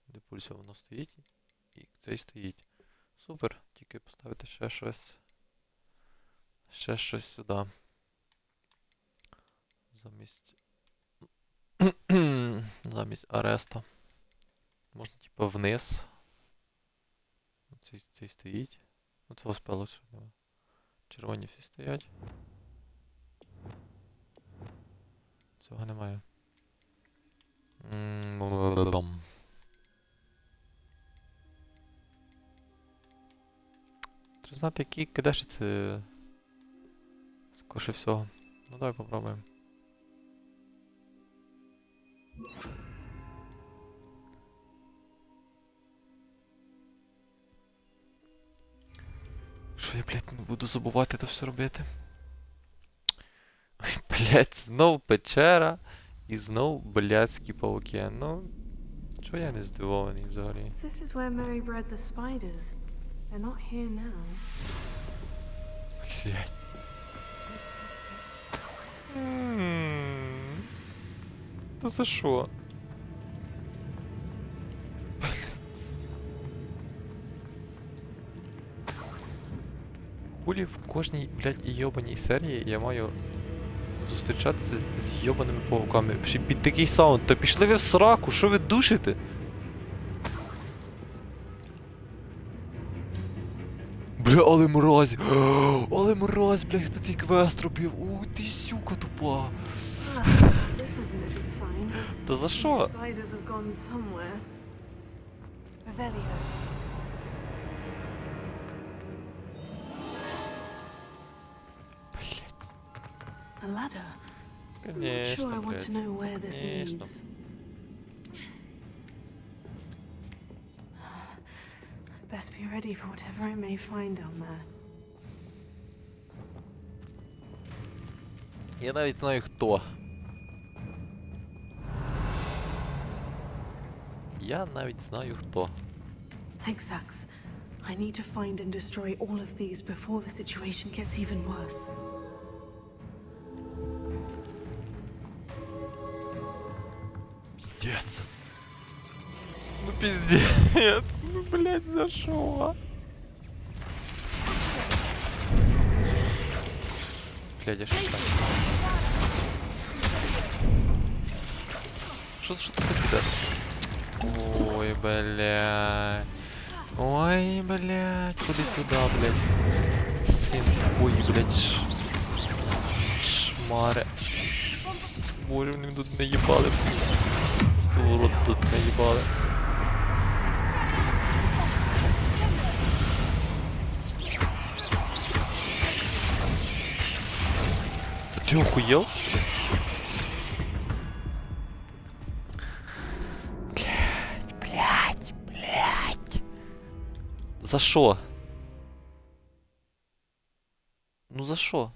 Speaker 1: Депульсіо воно стоїть. І цей стоїть. Супер. Тільки поставити ще щось. Ще щось сюди. Замість ареста. Можна типа вниз. Цей стоїть. Цього спелу ще немає. Червоні всі стоять. Цього немає. Треба знати, який кидеш це скорше всього. Ну давай попробуємо. Що я, блядь, не буду забувати це все робити? Ой, блядь, знов печера і знов блядські пауки. Ну, чого я не здивований взагалі?
Speaker 2: This is where Mary bred the spiders. They're not here now.
Speaker 1: Блядь. Та за що? Хулі в кожній, блядь, йобаній серії я маю зустрічатися з йобаними пауками. Ще під такий саунд. Та пішли ви в сраку, що ви душите? Бля, але мразь! Але мразь, бля, хто цей квест робив? О, ти сюка тупа.
Speaker 2: This isn't a good sign.
Speaker 1: Та за
Speaker 2: These
Speaker 1: що?
Speaker 2: spiders have gone somewhere. Revelio. A ladder. I'm not sure I
Speaker 1: Конечно,
Speaker 2: want to
Speaker 1: блядь.
Speaker 2: know where this
Speaker 1: Конечно.
Speaker 2: leads. Best be ready for whatever I may find down there.
Speaker 1: Я навіть знаю хто. Я навіть знаю хто.
Speaker 2: Exacts. I need to find and destroy all of these before the situation gets even worse.
Speaker 1: Пиздец. Ну пиздец. Ну блять, за шо? Блядь, я что так? Что такое, ребят? Ой, блядь. Ой, блядь. Ходи сюда, блядь. Сын, ой, блядь. Шмаре. Боже, вони тут наїбали. Просто рот тут наїбали. Ты охуел? Блядь. За що? Ну за що?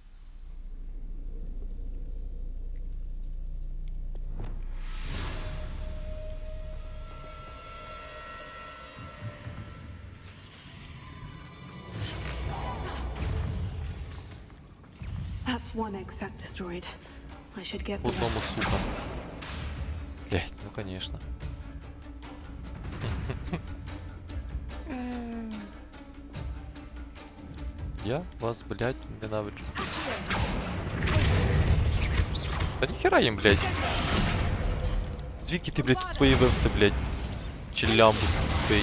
Speaker 2: That's one exact destroyed. I should get
Speaker 1: По
Speaker 2: the
Speaker 1: одному,
Speaker 2: rest.
Speaker 1: сука. Блядь, ну конечно. Я вас, блядь, ненавиджу. Та ніхера їм, блядь. Звідки ти, блядь, тут появився, блядь? Челямбус цей.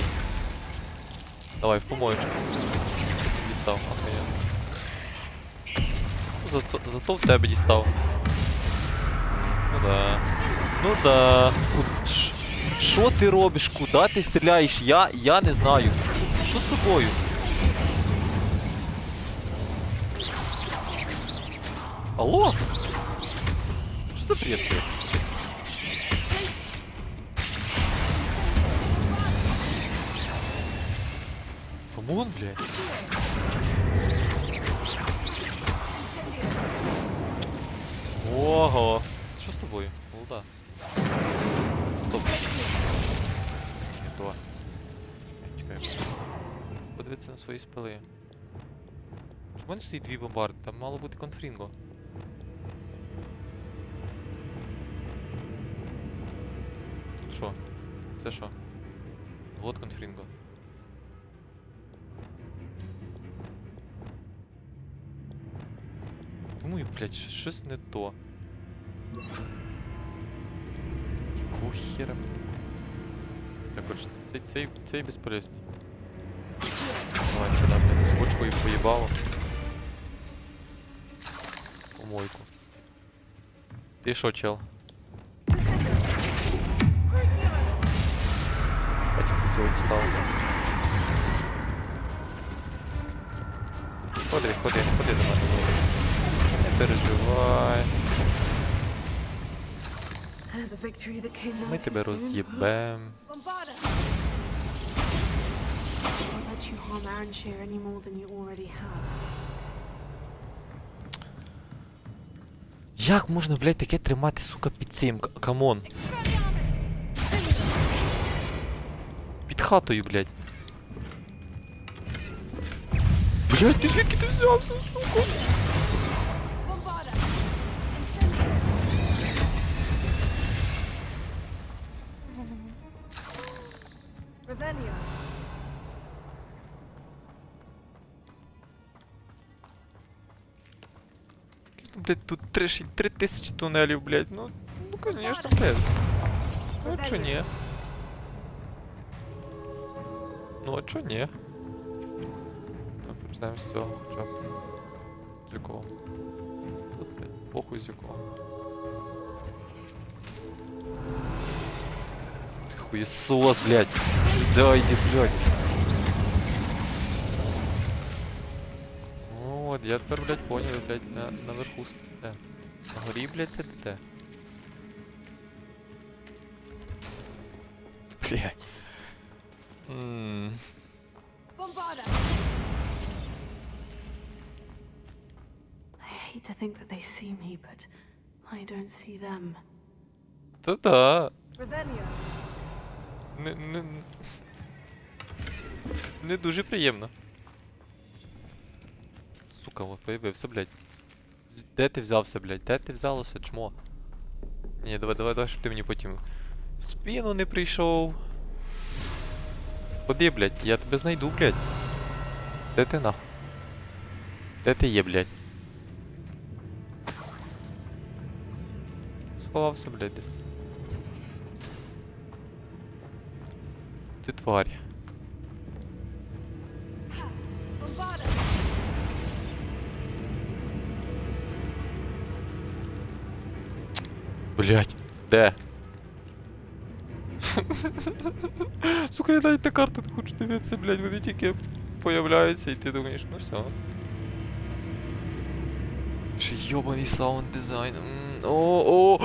Speaker 1: Давай, фумоечку. Дістав, охуєнно. Зато в тебе дістав. Ну да. Ну да. Що ти робиш? Куди ти стріляєш? Я не знаю. Що з тобою? Алло? Що за бред, блядь? Камон, блядь. Ого. Що з тобою? Молода. Стоп. Не то. Чекай. Подивитися на свої спили. Чому в мене стоїть дві бомбарди? Там мало бути конфрінго. Тут що? Це що? Вот конфрінго. Думаю, блядь, щось не то. Якого хера? Так, короче, цей безполезний. Давай сюда, блядь. Бочку їх поїбало. Помойку. Ти шо, чел? Бачу, цього дістав. Ходи до мене. Не переживай.
Speaker 2: There's a victory that came
Speaker 1: Ми
Speaker 2: now
Speaker 1: тебе
Speaker 2: too soon.
Speaker 1: роз'їбем.
Speaker 2: I'll let you harm Aranshire any more than you already have.
Speaker 1: Як можна, блядь, таке тримати, сука, під цим? Камон. Під хатою, блядь. Блядь, ти звідки ти взявся, сука? Блядь, тут 3000 туннелів, блядь. Ну конечно, блядь. Ну а чо ні? Ну а чо ні? Ну, почнемо з цього хоча б. З якого? Тут, блядь, похуй з якого. Ти хуєсос, блядь. Да, иди, блядь. Вот, я тепер, блядь, понял, блядь, наверху сидите. На горі, блядь, сидите. Блядь.
Speaker 2: I hate to think that they see me, but I don't see them.
Speaker 1: Та-да. Не дуже приємно. Сука, вот появився, блядь. Де ти взявся, блядь? Де ти взялося, чмо? Ні, давай, щоб ти мені потім в спину не прийшов. Ходи, блядь, я тебе знайду, блядь. Де ти нахуй? Де ти є, блядь? Сховався, блядь, десь. Ти тварь. Блять, де? Сука, я навіть на карту не хочу дивитися, блять, вони тільки появляються і ти думаєш, ну все. Ще йобаний саунд дизайн. О.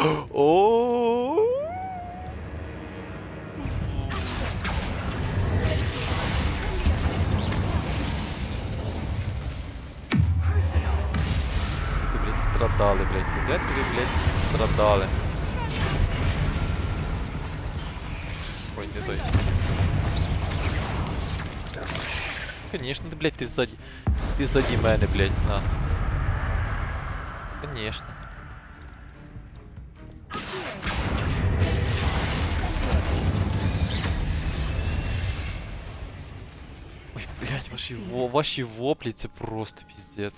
Speaker 1: Ти, блять, страдали, блять. Блять, ви, блять, страдали. Ой, не той. Конечно, ты, блядь, ты сзади мене, блядь, на. Конечно. Ой, блядь, ваші воплі, це просто пиздец.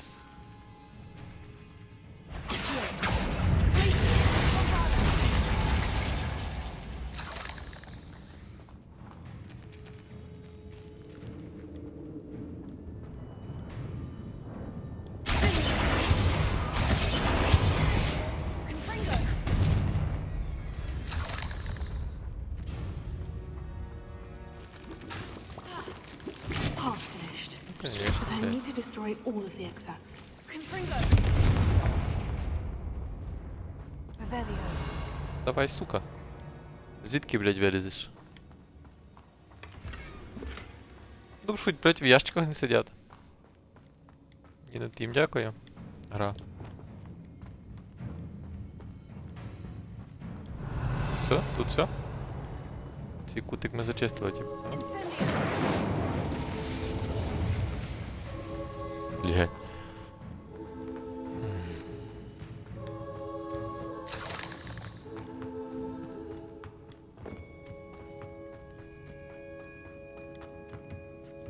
Speaker 2: Half finished.
Speaker 1: Конечно,
Speaker 2: But I
Speaker 1: блядь.
Speaker 2: need to destroy all of the execs. Revelio.
Speaker 1: Давай, сука. Звідки, блядь, вилізеш? Ну, шуть, блядь, в ящиках не сидять. І на тим дякую. Гра. Все? Тут все? Цей кутик ми зачистили, типу. Блядь.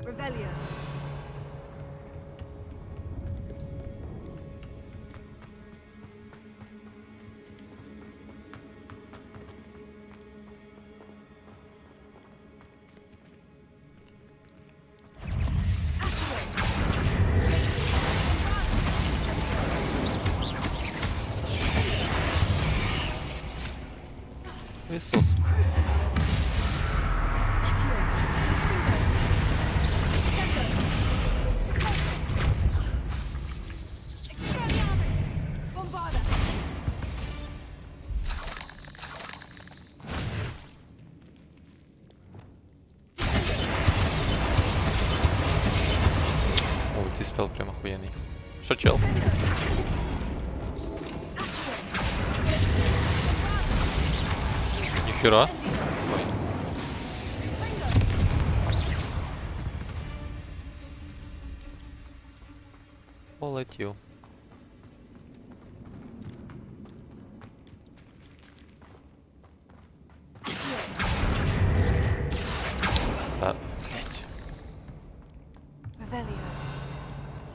Speaker 2: Revelio.
Speaker 1: Ісус. О, цей спел прям охуєнний. Що, чел? Ніхера. Полетів. А, блять.
Speaker 2: Revelio.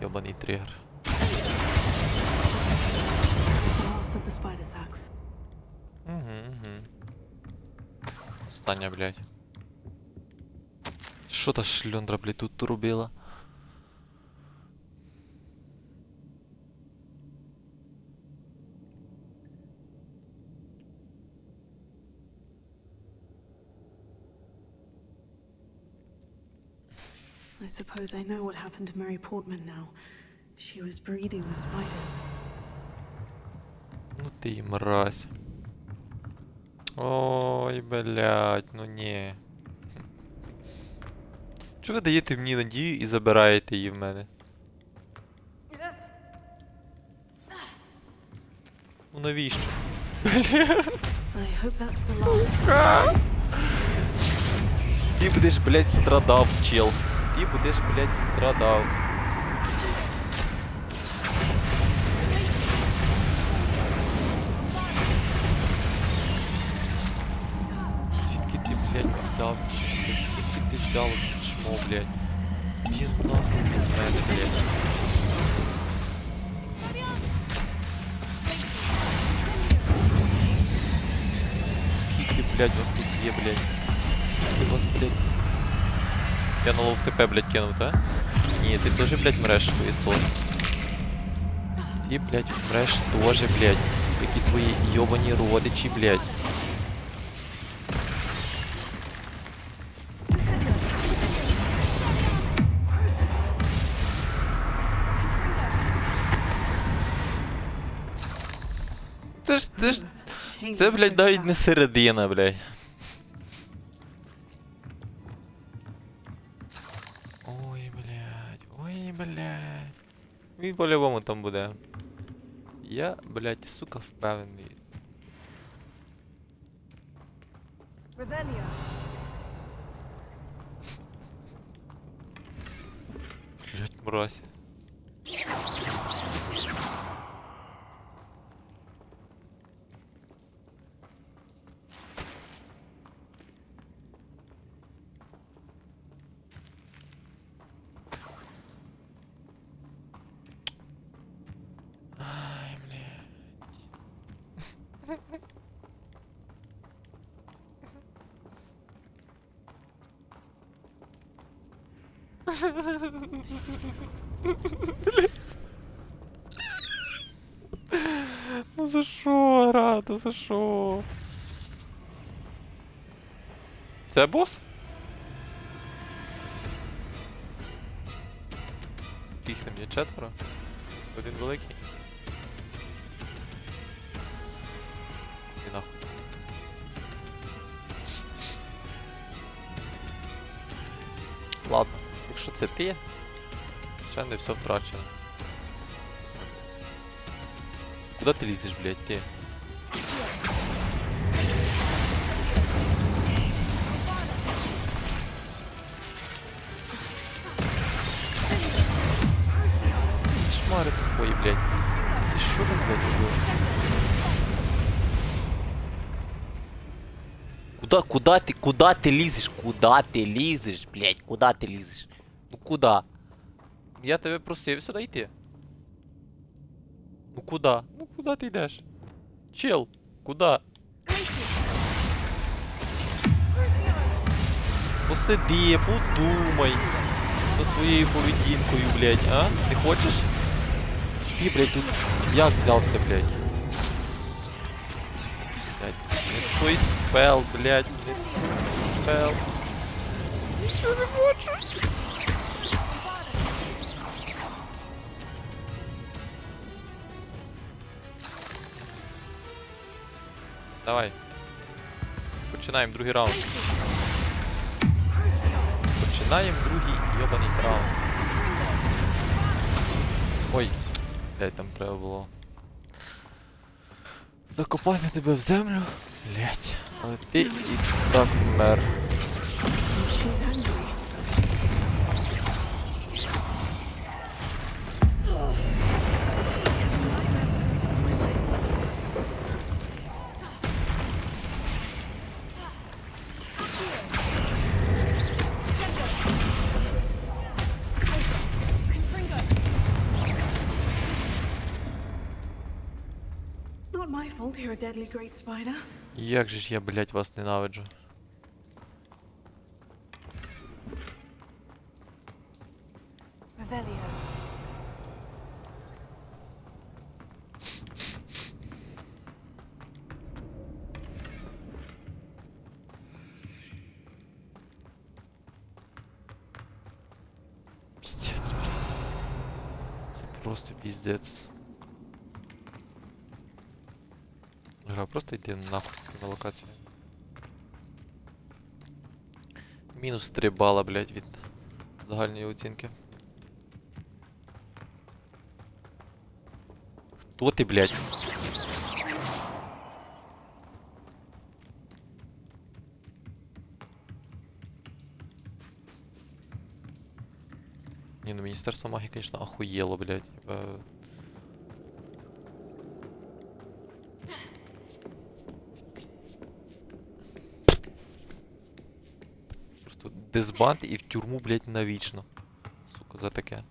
Speaker 1: Йобаний тригер.
Speaker 2: The last of the spider sacks.
Speaker 1: Угу. Остання, блядь. Що та шльондра, блядь, тут робила?
Speaker 2: I suppose I know what happened to Mary Portman now. She was breeding the spiders.
Speaker 1: Ну ти й мразь. Ой, блядь, ну ні. Чого ви даєте мені надію і забираєте її в мене? Ну навіщо?
Speaker 2: I hope that's the last.
Speaker 1: Ти будеш, блядь, страдав, чел. Ти будеш, блядь, страдав. Звідки ти, блядь, взявся? Звідки ти взялося, чмо, блядь? Він нахуй від мене, блядь. Скільки, блядь, вас тут є, блядь? Скільки вас, блядь? Я на лов ТП, блядь, кинув, та? Ні, ти теж, блядь, мреш, хуєсло. Ти, блядь, мреш теж, блядь. Які твої йобані родичі, блядь. Це, блядь, навіть не середина, блядь. Ой, блядь, ой, блядь. Він по-любому там буде. Я, блядь, сука, впевнений. Блядь, мразь. Ай, блядь. Ну за що, грати, за що? Це бос? Їх там є 4. Один великий. І нахуй. Ладно, якщо це ти, ще не все втрачено. Куда ти лізеш, блядь, ти? Шмари тупої, блядь. Ти що там, блядь, робив? Куда ти лізеш? Куда ти лізеш, блядь? Куда ти лізеш? Ну куда? Я тебе просив сюди йти. Ну куда? Ну куда ти йдеш? Чел, куда? Посиди, подумай над своєю поведінкою, блядь, а? Не хочеш? Ти, блядь, тут як взявся, блядь? Блядь, не той спел, блядь, не спел. Нічого не хочу. Давай. Починаємо другий раунд. Починаємо другий йобаний раунд. Ой, блядь, там треба було закопати тебе в землю. Блядь, але ти і так вмер.
Speaker 2: Not my fault you're a deadly great spider.
Speaker 1: Як же ж я, блядь, вас ненавиджу.
Speaker 2: Revelio.
Speaker 1: Пиздец, блядь. Це просто пиздец. Гра, просто йди нахуй на локацію. Мінус 3 бала, блядь, від загальної оцінки. Хто ти, блядь? Ні, ну Міністерство магії, конечно, охуєло, блядь. Просто дисбанд і в тюрму, блядь, навічно. Сука, за таке.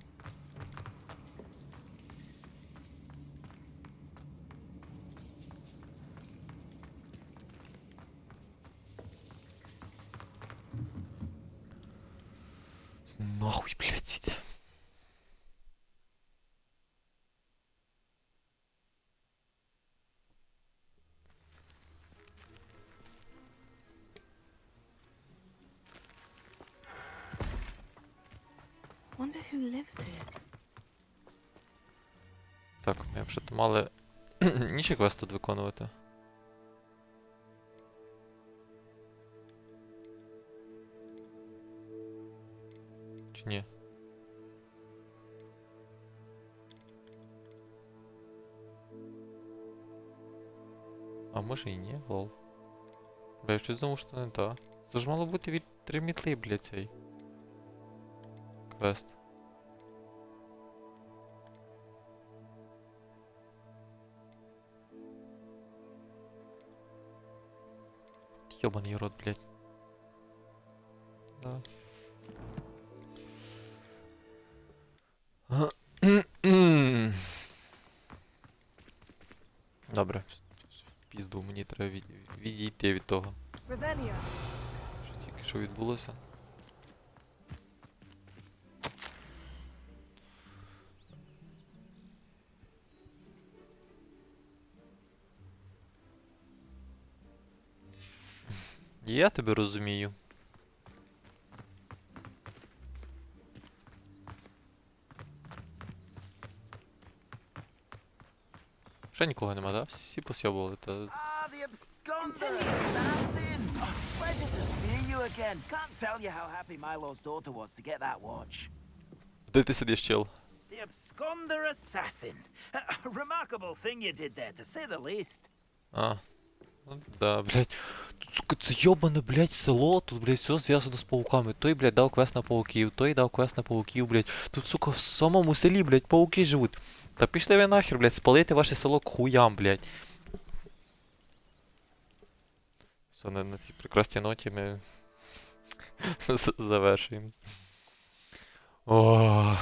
Speaker 1: Нахуй, блядь.
Speaker 2: Wonder who lives here.
Speaker 1: Так, ми вже мали інші квест тут виконувати. Чи ні? А може і ні, лол. Бля, я щось думав, що не та. Це ж мало бути від 3 мітли, блядь, цей квест. Ёбаный рот, блядь. Да. Добре. В пізду, мені треба відійти від того. Що тільки що відбулося. Я тебе розумію. Ще нікого нема, да? Всі посьобували, та...
Speaker 12: Ah, the absconder assassin! Pleasure to see you again. Can't tell you how happy Milo's daughter was to get that watch.
Speaker 1: Де ти сидиш, чел?
Speaker 12: The absconder assassin. A remarkable thing you did there, to say the least.
Speaker 1: А. Ну, да, блядь. Тут, сука, це йобане, блядь, село, тут, блядь, все зв'язано з пауками. Той, блядь, дав квест на пауків, той дав квест на пауків, блядь. Тут, сука, в самому селі, блядь, пауки живуть. Та пішли ви нахер, блядь, спалити ваше село к хуям, блядь. Все, на цій прекрасній ноті ми завершуємо. О,